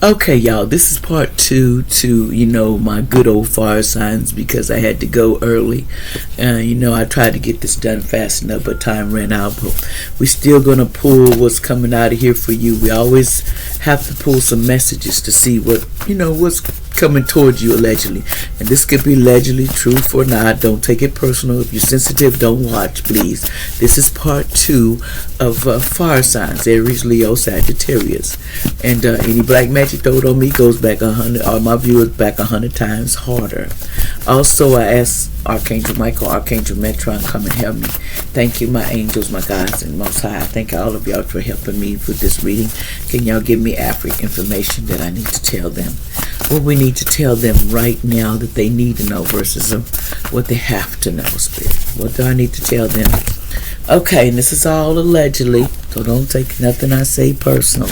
Okay, y'all, this is part two to, my good old fire signs because I had to go early. I tried to get this done fast enough, but time ran out. But we're still going to pull what's coming out of here for you. We always have to pull some messages to see what's coming towards you allegedly. And this could be allegedly, truth or not. Don't take it personal. If you're sensitive, don't watch, please. This is part two of fire signs, Aries, Leo, Sagittarius. And any black magic thrown on me goes back 100, or my viewers back 100 times harder. Also, I ask Archangel Michael, Archangel Metron, come and help me. Thank you, my angels, my guides, and Most High. I thank all of y'all for helping me with this reading. Can y'all give me accurate information that I need to tell them? What we need to tell them right now that they need to know versus what they have to know, Spirit. What do I need to tell them? Okay, and this is all allegedly, so don't take nothing I say personally.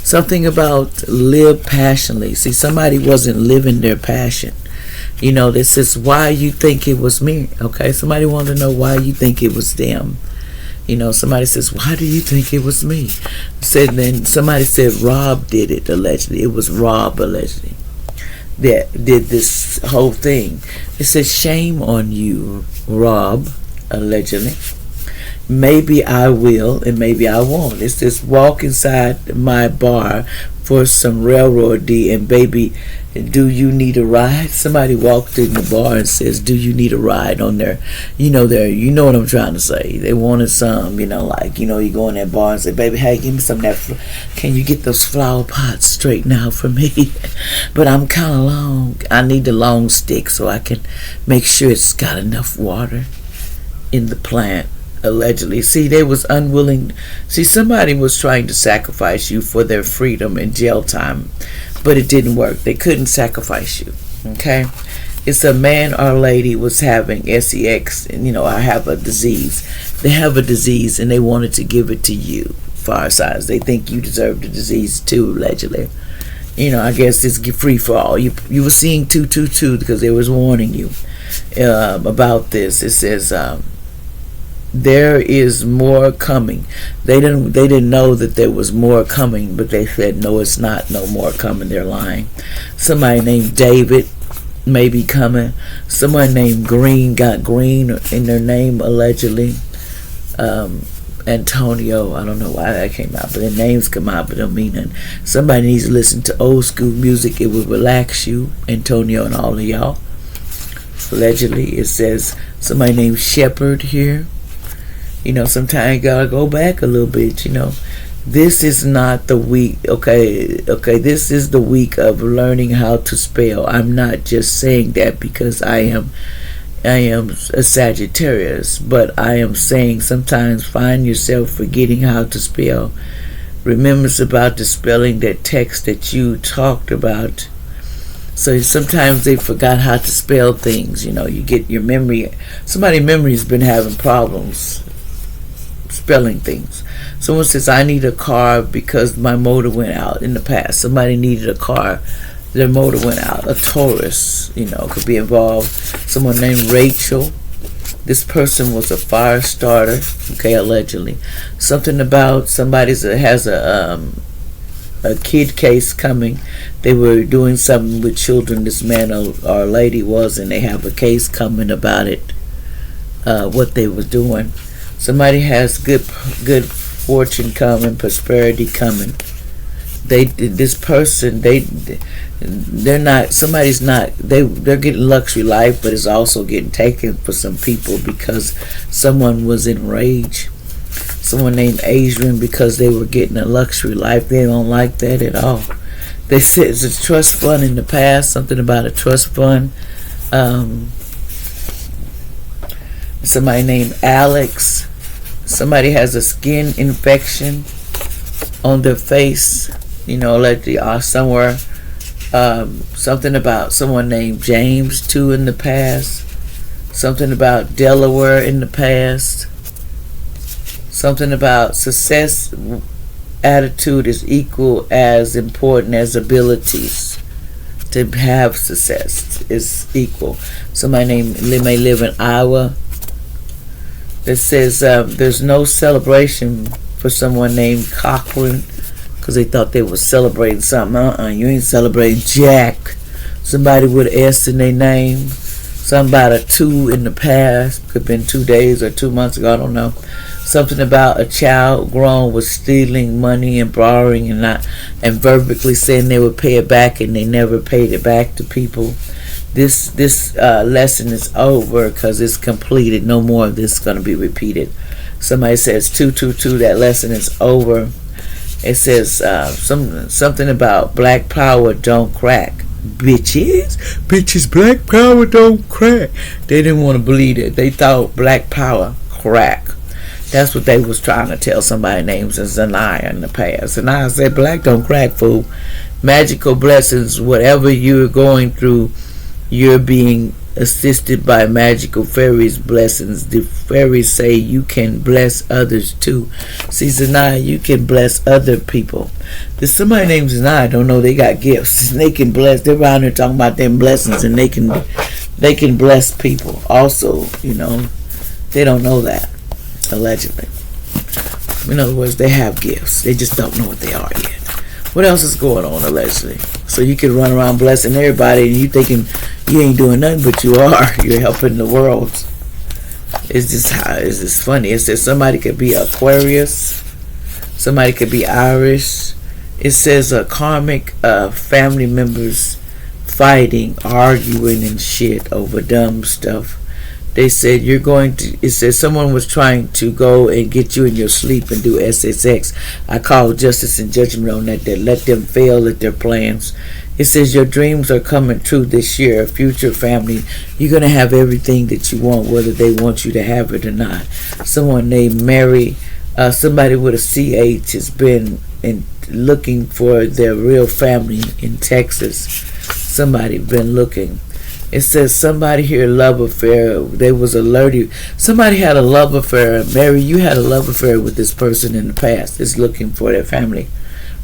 Something about live passionately. See, somebody wasn't living their passion. This is why you think it was me. Okay, somebody wanted to know why you think it was them. Somebody says, why do you think it was me? Then somebody said Rob did it, allegedly. It was Rob, allegedly, that did this whole thing. It says, shame on you, Rob, allegedly. Maybe I will and maybe I won't. It says, walk inside my bar for some railroad D, and baby, do you need a ride? Somebody walked in the bar and says, do you need a ride on there? You know what I'm trying to say. They wanted some, you go in that bar and say, baby, hey, give me some of that. Can you get those flower pots straightened out for me? But I'm kind of long. I need the long stick so I can make sure it's got enough water in the plant. Allegedly. See, they was unwilling. See, somebody was trying to sacrifice you for their freedom in jail time, but it didn't work. They couldn't sacrifice you. Okay? It's a man or lady was having sex, and I have a disease. They have a disease and they wanted to give it to you. Fire signs. They think you deserve the disease too, allegedly. I guess it's free for all. You were seeing 222 because they was warning you about this. It says there is more coming. They didn't know that there was more coming, but they said, no, it's not no more coming. They're lying. Somebody named David may be coming. Someone named Green got green in their name, allegedly. Antonio, I don't know why that came out, but their names come out, but don't mean nothing. Somebody needs to listen to old school music. It will relax you, Antonio and all of y'all. Allegedly, it says somebody named Shepherd here. Sometimes you gotta go back a little bit. This is not the week. Okay. This is the week of learning how to spell. I'm not just saying that because I am a Sagittarius, but I am saying sometimes find yourself forgetting how to spell. Remember about the spelling, that text that you talked about. So sometimes they forgot how to spell things. You get your memory. Somebody's memory has been having problems spelling things. Someone says, I need a car because my motor went out in the past. Somebody needed a car, their motor went out. A Taurus, could be involved. Someone named Rachel. This person was a fire starter, allegedly. Something about somebody that has a kid case coming. They were doing something with children, this man or lady was, and they have a case coming about it, what they were doing. Somebody has good fortune coming, prosperity coming. They're getting luxury life, but it's also getting taken for some people because someone was enraged. Someone named Adrian, because they were getting a luxury life. They don't like that at all. They said it's a trust fund in the past, something about a trust fund. Somebody named Alex. Somebody has a skin infection on their face, like they are somewhere. Something about someone named James too in the past. Something about Delaware in the past. Something about success attitude is equal as important as abilities. To have success is equal. Somebody may live in Iowa. That says there's no celebration for someone named Cochran because they thought they were celebrating something. You ain't celebrating jack. Somebody with an S in their name. Something about a 2 in the past. Could have been 2 days or 2 months ago. I don't know. Something about a child grown was stealing money and borrowing and verbally saying they would pay it back, and they never paid it back to people. This lesson is over because it's completed. No more of this is going to be repeated. Somebody says 222. That lesson is over. It says something about black power don't crack. Bitches, black power don't crack. They didn't want to believe it. They thought black power crack. That's what they was trying to tell somebody named Zanaya in the past. And I said, black don't crack, fool. Magical blessings, whatever you're going through, you're being assisted by magical fairies' blessings. The fairies say you can bless others too. See, Zanaya, you can bless other people. There's somebody named Zanaya, don't know they got gifts. They can bless. They're around here talking about them blessings, and they can bless people also. You know, they don't know that, allegedly. In other words, they have gifts. They just don't know what they are yet. What else is going on, allegedly? So you can run around blessing everybody, and you thinking you ain't doing nothing, but you are. You're helping the world. It's just funny. It says somebody could be Aquarius, somebody could be Irish. It says karmic family members fighting, arguing, and shit over dumb stuff. They said it says someone was trying to go and get you in your sleep and do SSX. I call justice and judgment on that. Let them fail at their plans. It says your dreams are coming true this year. Future family, you're going to have everything that you want, whether they want you to have it or not. Someone named Mary, somebody with a CH has been looking for their real family in Texas. Somebody been looking. It says somebody here, love affair. They was alerted. Somebody had a love affair. Mary, you had a love affair with this person in the past. It's looking for their family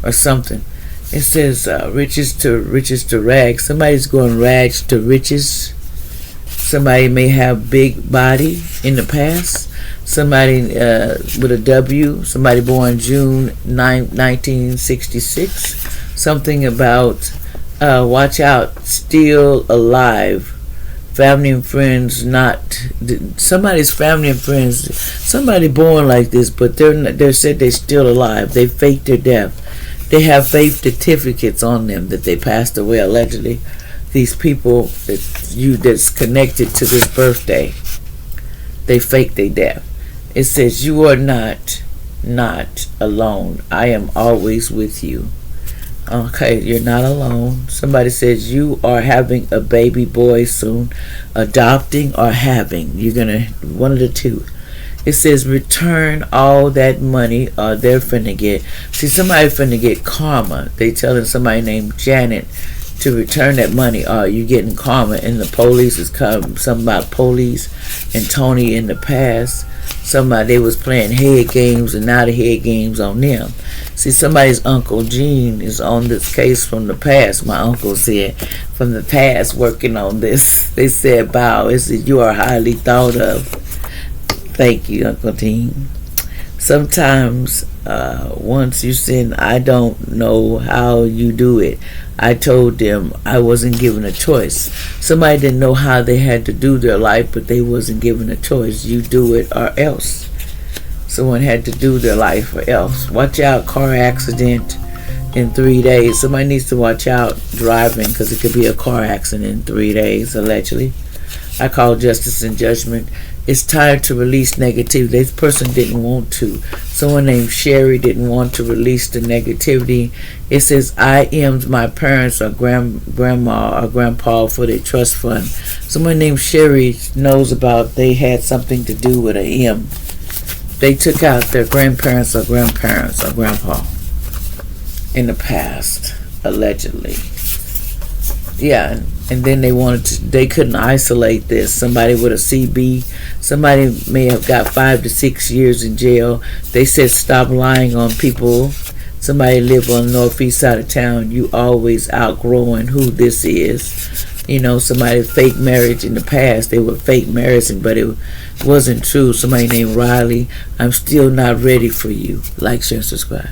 or something. It says riches to rags. Somebody's going rags to riches. Somebody may have big body in the past. Somebody with a W. Somebody born June 9, 1966. Something about watch out, still alive. Family and friends somebody's family and friends. Somebody born like this, but they're said they're still alive. They faked their death. They have faith certificates on them that they passed away allegedly. These people that's connected to this birthday, they fake their death. It says you are not alone. I am always with you. Okay, you're not alone. Somebody says you are having a baby boy soon, adopting or having. You're gonna one of the two. It says return all that money or they're finna get. See, somebody finna get karma. They telling somebody named Janet to return that money or you getting karma. And the police is coming. Something about police and Tony in the past. Somebody, they was playing head games and now the head games on them. See, somebody's Uncle Gene is on this case from the past. My uncle said from the past working on this. They said, "Bow." It said, "You are highly thought of." Thank you, Uncle Gene. Sometimes once you send, I don't know how you do it. I told them I wasn't given a choice. Somebody didn't know how they had to do their life, but they wasn't given a choice. You do it or else. Someone had to do their life or else. Watch out, car accident in 3 days. Somebody needs to watch out driving because it could be a car accident in 3 days, allegedly. I call justice and judgment. It's time to release negativity. This person didn't want to. Someone named Sherry didn't want to release the negativity. It says, I am my parents or grandma or grandpa for their trust fund. Someone named Sherry knows about they had something to do with a M. They took out their grandparents or grandpa in the past, allegedly. Yeah, and then they couldn't isolate this. Somebody with a CB, somebody may have got 5 to 6 years in jail. They said stop lying on people. Somebody live on the northeast side of town. You always outgrowing who this is. You know, somebody fake marriage in the past. They were fake marriage, but it wasn't true. Somebody named Riley. I'm still not ready for you. Like, share, subscribe.